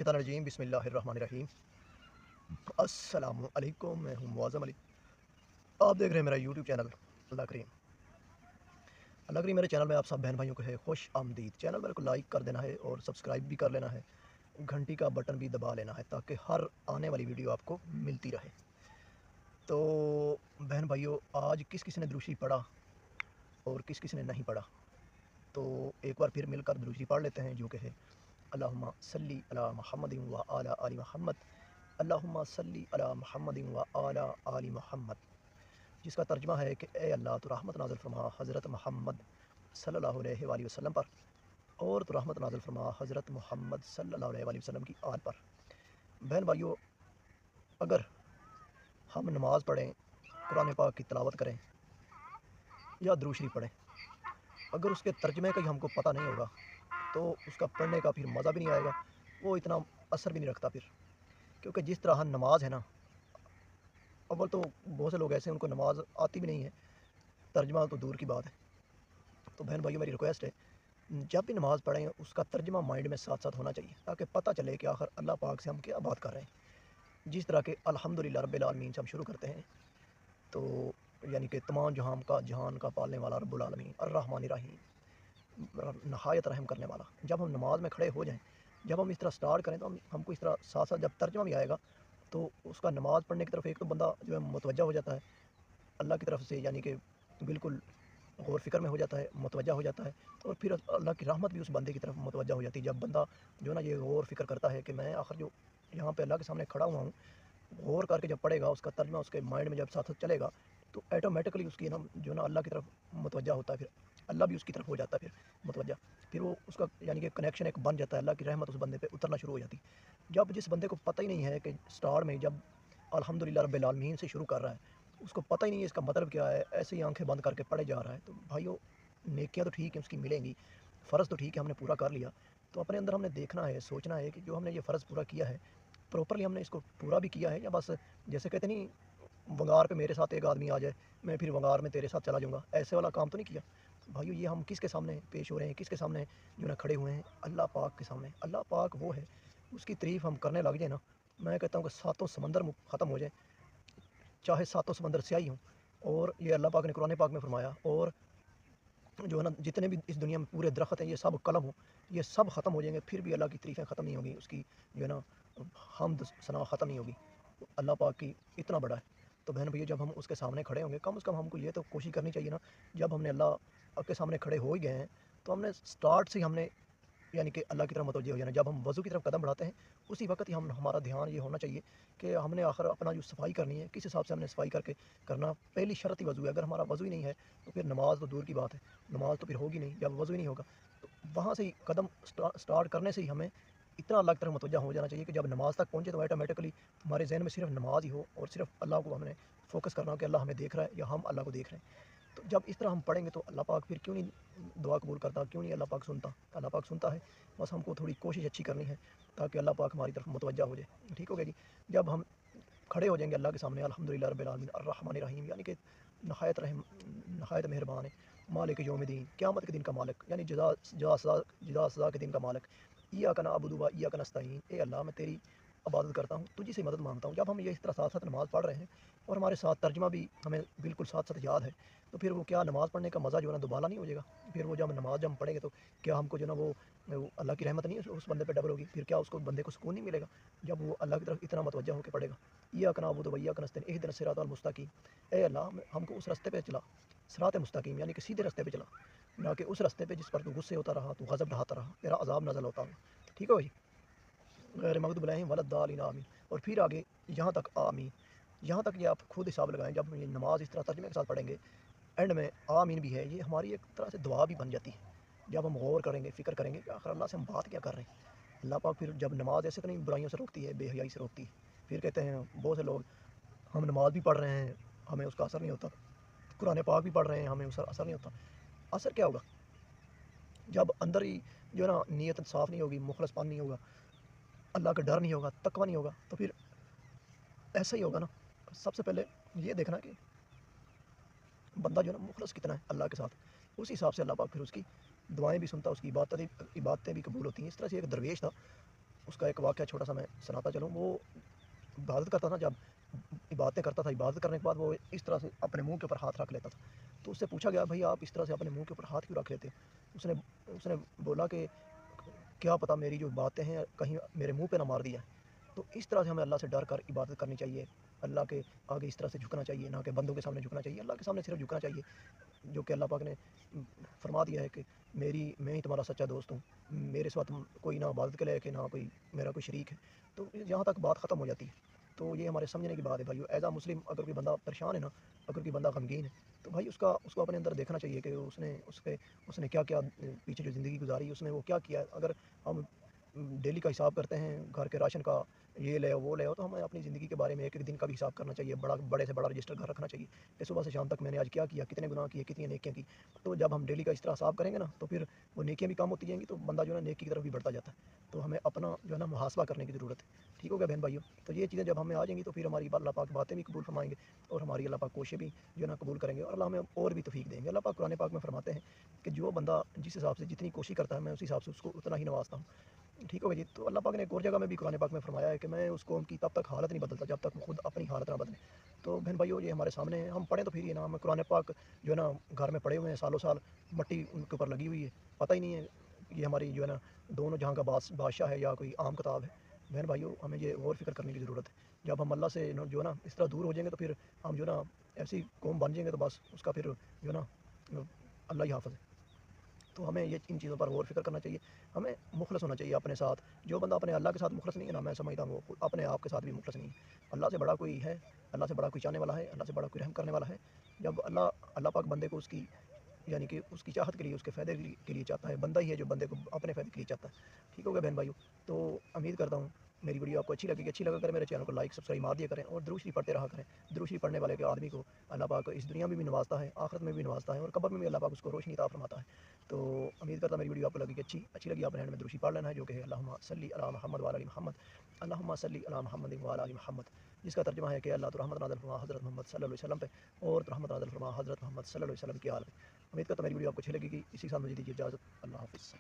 रजीम बिस्मिल्लाहिर्रहमानिर्रहीम। अस्सलामु अलैकुम। मैं हूँ मुआज़्ज़म अली। आप देख रहे हैं मेरा यूट्यूब चैनल अल्लाह करीम। अल्लाह करीम मेरे चैनल में आप सब बहन भाइयों को है खुश आमदीद। चैनल मेरे को लाइक कर देना है और सब्सक्राइब भी कर लेना है, घंटी का बटन भी दबा लेना है ताकि हर आने वाली वीडियो आपको मिलती रहे। तो बहन भाइयों, आज किस किस ने दुरूशी पढ़ा और किस किस ने नहीं पढ़ा, तो एक बार फिर मिलकर दुरूशी पढ़ लेते हैं, जो कि है अल्लाहुम्मा सल्ली अला मुहम्मदिन व आला आलि मुहम्मद, अल्लाहुम्मा सल्ली अला मुहम्मदिन व आला आलि मुहम्मद, जिसका तर्जुमा है कि ए अल्लाह तो रहमत नाज़िल फरमा हज़रत मोहम्मद सल्लल्लाहु अलैहि वसल्लम पर, और तो रहमत नाज़िल फरमा हज़रत मोहम्मद सल्लल्लाहु अलैहि वसल्लम की आल पर। बहन भाइयों, अगर हम नमाज़ पढ़ें, कुरान पाक की तिलावत करें या दुरूद शरीफ पढ़ें, अगर उसके तर्जुमे का ही हमको पता नहीं होगा तो उसका पढ़ने का फिर मज़ा भी नहीं आएगा, वो इतना असर भी नहीं रखता फिर। क्योंकि जिस तरह नमाज है ना, अव्वल तो बहुत से लोग ऐसे हैं उनको नमाज आती भी नहीं है, तर्जुमा तो दूर की बात है। तो बहन भाइयों, मेरी रिक्वेस्ट है, जब भी नमाज़ पढ़ें उसका तर्जुमा माइंड में साथ साथ होना चाहिए, ताकि पता चले कि आखिर अल्लाह पाक से हम क्या बात कर रहे हैं। जिस तरह के अल्हम्दुलिल्लाह रब्बिल आलमीन से हम शुरू करते हैं, तो यानी कि तमाम जहान का पालने वाला रब्बुल आलमीन अर्रहमानिर रहीम, नहायत रहम करने वाला। जब हम नमाज में खड़े हो जाएं, जब हम इस तरह स्टार्ट करें, तो हमको इस तरह साथ साथ जब तर्जुमा भी आएगा तो उसका नमाज़ पढ़ने की तरफ एक तो बंदा जो है मुतवज्जा हो जाता है अल्लाह की तरफ से, यानी कि बिल्कुल गौर फ़िक्र में हो जाता है, मुतवज्जा हो जाता है। और फिर अल्लाह की रहमत भी उस बंदे की तरफ मुतवज्जा हो जाती है। जब बंदा जो है ना ये गौर फ़िक्र करता है कि मैं आखिर जो यहाँ पे अल्लाह के सामने खड़ा हुआ हूँ, गौर करके जब पढ़ेगा, उसका तर्जुमा उसके माइंड में जब साथ साथ चलेगा, तो ऑटोमेटिकली उसकी ना जो ना अल्लाह की तरफ मुतवज्जा होता है, फिर अल्लाह भी उसकी तरफ हो जाता है फिर मुतवज्जा। फिर वो उसका यानी कि कनेक्शन एक बन जाता है, अल्लाह की रहमत उस बंदे पे उतरना शुरू हो जाती है। जब जिस बंदे को पता ही नहीं है कि स्टार्ट में जब अल्हम्दुलिल्लाह रब्बिल आलमीन से शुरू कर रहा है, उसको पता ही नहीं है इसका मतलब क्या है, ऐसे ही आंखें बंद करके पढ़े जा रहा है, तो भाइयों नेकियां तो ठीक है उसकी मिलेंगी, फ़र्ज़ तो ठीक है हमने पूरा कर लिया। तो अपने अंदर हमने देखना है, सोचना है कि जो हमने ये फ़र्ज़ पूरा किया है, प्रॉपरली हमने इसको पूरा भी किया है, या बस जैसे कहते नहीं, वंगार पे मेरे साथ एक आदमी आ जाए, मैं फिर वंगार में तेरे साथ चला जाऊँगा, ऐसे वाला काम तो नहीं किया। तो भाइयों, ये हम किसके सामने पेश हो रहे हैं, किसके सामने जो है खड़े हुए हैं, अल्लाह पाक के सामने। अल्लाह पाक वो है, उसकी तारीफ़ हम करने लग जाए ना, मैं कहता हूँ कि सातों समंदर ख़त्म हो जाए, चाहे सातों समंदर स्याही हों। और ये अल्लाह पाक ने कुरान पाक में फरमाया, और जो है ना जितने भी इस दुनिया में पूरे दरख्त हैं, ये सब कलम हो, ये सब ख़त्म हो जाएंगे, फिर भी अल्लाह की तारीफ़ें ख़त्म नहीं होगी, उसकी जो है ना हमद सना ख़त्म नहीं होगी। अल्लाह पाक की इतना बड़ा है। तो बहन भैया, जब हम उसके सामने खड़े होंगे, कम से कम हमको ये तो कोशिश करनी चाहिए ना, जब हमने अल्लाह के सामने खड़े हो ही गए हैं, तो हमने स्टार्ट से ही हमने यानी कि अल्लाह की तरफ मुतवज्जह हो जाना। जब हम वज़ू की तरफ कदम बढ़ाते हैं, उसी वक़्त ही हमारा ध्यान ये होना चाहिए कि हमने आखिर अपना जो सफाई करनी है, किस हिसाब से हमने सफाई करके करना। पहली शर्त ही वज़ू है, अगर हमारा वज़ू ही नहीं है तो फिर नमाज़ तो दूर की बात है, नमाज़ तो फिर होगी नहीं जब वज़ू ही नहीं होगा। तो वहाँ से ही कदम स्टार्ट करने से ही हमें इतना अल्लाह की तरफ मुतवज्जह हो जाना चाहिए कि जब नमाज़ तक पहुँचे तो ऑटोमेटिकली हमारे ज़हन में सिर्फ नमाज़ ही हो, और सिर्फ अल्लाह को हमने फ़ोकस करना हो कि अल्लाह हमें देख रहा है या हम अल्लाह को देख रहे हैं। तो जब इस तरह हम पढ़ेंगे तो अल्लाह पाक फिर क्यों नहीं दुआ कबूल करता, क्यों नहीं अल्लाह पाक सुनता। अल्लाह पाक सुनता है, बस हमको थोड़ी कोशिश अच्छी करनी है ताकि अल्लाह पाक हमारी तरफ मुतवज्जा हो जाए। ठीक हो गया जी। जब हम खड़े हो जाएंगे अल्लाह के सामने, अल्हम्दुलिल्लाह रब्बिल आलमीन अर्रहमानिर रहीम, यानी कि नहायत रहम, नहायत मेहरबान है, मालिक यौमिद्दीन, क़यामत के दिन का मालिक, यानी जज़ा सज़ा के दिन का मालिक। इय्याका नअबुदु व इय्याका नस्तईन, ए अल्लाह मैं तेरी इबादत करता हूँ, तुझी से मदद मांगता हूँ। जब हम ये इस तरह साथ साथ नमाज़ पढ़ रहे हैं और हमारे साथ तर्जुमा भी हमें बिल्कुल साथ साथ याद है, तो फिर वो क्या नमाज़ पढ़ने का मज़ा जो है ना दोबारा नहीं हो जाएगा। फिर वो जब नमाज़ जब हम पढ़ेंगे, तो क्या हमको जो है ना वो अल्लाह की रहमत नहीं है उस बंदे पे डबल होगी, फिर क्या उसको बंदे को सुकून नहीं मिलेगा जब वो अल्लाह की तरफ इतना मुतवज्जा होकर पड़ेगा। इय्याका नअबुदु व इय्याका नस्तईन इहदिना सिरातल मुस्तकीम, ए अल्लाह हमको उस रास्ते पे चला, सिरात मुस्तकीम, यानी कि सीधे रास्ते पे चला, ना कि उस रास्ते पे जिस पर तू गुस्से होता रहा, तू गज़ब ढाता रहा, तेरा अज़ाब नाज़िल होता रहा। ठीक है भाई, गैर मग़दूबि अलैहिम वलद्दालिन आमीन। और फिर आगे यहाँ तक आमीन, यहाँ तक ये आप खुद हिसाब लगाएं, जब हम ये नमाज़ इस तरह तर्जुमे के साथ पढ़ेंगे, एंड में आमीन भी है, ये हमारी एक तरह से दुआ भी बन जाती है। जब हम गौर करेंगे, फ़िक्र करेंगे कि आखिर अल्लाह से हम बात क्या कर रहे हैं। अल्लाह पाक फिर जब नमाज ऐसे तो नहीं बुराइयों से रोकती है, बेहयाई से रोकती है। फिर कहते हैं बहुत से लोग, हम नमाज भी पढ़ रहे हैं, हमें उसका असर नहीं होता, कुरान पाक भी पढ़ रहे हैं, हमें उसका असर नहीं होता। असर क्या होगा, जब अंदर ही जो है ना नीयत साफ़ नहीं होगी, मुखलसपन नहीं होगा, अल्लाह का डर नहीं होगा, तकवा नहीं होगा, तो फिर ऐसा ही होगा ना। सबसे पहले ये देखना कि बंदा जो है ना मुखलस कितना है अल्लाह के साथ, उस हिसाब से अल्लाह पाक फिर उसकी दुआएं भी सुनता, उसकी इबादतें भी कबूल होती हैं। इस तरह से एक दरवेश था, اس کا ایک واقعہ چھوٹا سا میں سناتا چلوں. وہ عبادت کرتا تھا. جب عبادتیں کرتا تھا, عبادت کرنے کے بعد وہ اس طرح سے اپنے منہ کے اوپر ہاتھ رکھ لیتا تھا. تو اس سے پوچھا گیا, بھائی آپ اس طرح سے اپنے منہ کے اوپر ہاتھ کیوں رکھ لیتے ہو؟ اس نے بولا کہ کیا پتہ میری جو باتیں ہیں کہیں میرے منہ پہ نہ مار دیا ہے. تو اس طرح سے ہمیں اللہ سے ڈر کر عبادت کرنی چاہیے. اللہ کے آگے اس طرح سے جھکنا چاہیے, نہ کہ بندوں کے سامنے جھکنا چاہیے. اللہ کے سامنے صرف جھکنا چاہیے, جو کہ اللہ پاک نے فرما دیا ہے کہ میں ہی تمہارا سچا دوست ہوں, میرے ساتھ کوئی نہ عبادت کے لائق ہے, نہ میرا کوئی شریک ہے. تو یہاں تک بات ختم ہو جاتی ہے. تو یہ ہمارے سمجھنے کی بات ہے بھائیو. ایز اے مسلم اگر کوئی بندہ پریشان ہے نا, اگر کوئی بندہ غمگین ہے, تو بھائی اس کو اپنے اندر دیکھنا چاہیے کہ اس نے کیا کیا پیچھے جو زندگی گزاری اس نے وہ کیا کیا. اگر ہم ڈیلی کا حساب کرتے ہیں, گھر کے راشن کا, یہ لے آؤ وہ لے آؤ, تو ہمیں اپنی زندگی کے بارے میں ایک ایک دن کا بھی حساب کرنا چاہیے. بڑے سے بڑا رجسٹر گھر رکھنا چاہیے کہ صبح سے شام تک میں نے آج کیا کیا, کتنے گناہ کیے, کتنی نیکیاں کی. تو جب ہم ڈیلی کا اس طرح حساب کریں گے نا, تو پھر وہ نیکیاں بھی کام ہوتی جائیں گی, تو بندہ جو ہے نا نیکی کی طرف بھی بڑھتا جاتا ہے. تو ہمیں اپنا جو ہے نا محاسبہ کرنے کی ضرورت ہے. ٹھیک ہو گیا بہن بھائیوں. تو یہ چیزیں جب ہمیں آ جائیں گی تو پھر ہماری اللہ پاک باتیں بھی قبول فرمائیں گے, اور ہماری اللہ پاک کوششیں بھی جو ہے نا قبول کریں گے, اور اللہ ہمیں اور بھی توفیق دیں گے. اللہ پاک قرآن پاک میں فرماتے ہیں کہ جو بندہ جس حساب سے جتنی کوشش کرتا ہے, میں اسی حساب سے اس کو اتنا ہی نوازتا ہوں. ٹھیک ہو گیا جی. تو اللہ پاک نے ایک اور جگہ میں بھی قرآن پاک میں فرمایا ہے کہ میں اس قوم کی تب تک حالت نہیں بدلتا جب تک خود اپنی حالت نہ بدلے. تو بہن بھائیو, یہ ہمارے سامنے ہے, ہم پڑھیں تو پھر یہ نا, ہم قرآن پاک جو ہے نا گھر میں پڑے ہوئے ہیں سالوں سال, مٹی ان کے اوپر لگی ہوئی ہے, پتہ ہی نہیں ہے یہ ہماری جو ہے نا دونوں جہاں کا بادشاہ ہے یا کوئی عام کتاب ہے. بہن بھائیو, ہمیں یہ غور فکر کرنے کی ضرورت ہے. جب ہم اللہ سے جو ہے نا اس طرح دور ہو جائیں گے, تو پھر ہم جو ہے نا ایسی قوم بن جائیں گے, تو بس اس کا پھر جو ہے نا اللہ ہی حافظ ہے. تو ہمیں یہ ان چیزوں پر غور فکر کرنا چاہیے. ہمیں مخلص ہونا چاہیے اپنے ساتھ. جو بندہ اپنے اللہ کے ساتھ مخلص نہیں ہے نا, میں سمجھتا ہوں وہ اپنے آپ کے ساتھ بھی مخلص نہیں ہے. اللہ سے بڑا کوئی ہے, اللہ سے بڑا کوئی چاہنے والا ہے, اللہ سے بڑا کوئی رحم کرنے والا ہے. جب اللہ پاک بندے کو اس کی یعنی کہ اس کی چاہت کے لیے, اس کے فائدے کے لیے چاہتا ہے, بندہ ہی ہے جو بندے کو اپنے فائدے کے لیے چاہتا ہے. ٹھیک ہو گیا بہن بھائیو. تو امید کرتا ہوں میری ویڈیو آپ کو اچھی لگے گی. اچھی لگا کر میرے چینل کو لائک سبسکرائب مار دیا کریں, اور درود شریف پڑھتے رہا کریں. درود شریف پڑھنے والے کے آدمی کو اللہ پاک اس دنیا میں بھی نوازتا ہے, آخرت میں بھی نوازتا ہے, اور قبر میں بھی اللہ پاک اس کو روشنی عطا فرماتا ہے. تو امید کرتا ہوں میری ویڈیو آپ کو لگے گی اچھی لگی. آپ نے میں درود شریف پڑھ لینا ہے, جو کہ اللہم صلی علی محمد وعلی محمد, اللہم صلی علی محمد وعلی محمد, جس کا ترجمہ ہے کہ اللہ تو رحمت نازل فرما حضرت محمد صلی اللہ علیہ وسلم پہ, اور تو رحمت نازل فرما حضرت محمد صلی اللہ علیہ وسلم کی حال میں. امید کرتا ہوں میری ویڈیو آپ کو اچھی لگے گی. اسی ساتھ مجھے دیجیے اجازت. اللہ حافظ.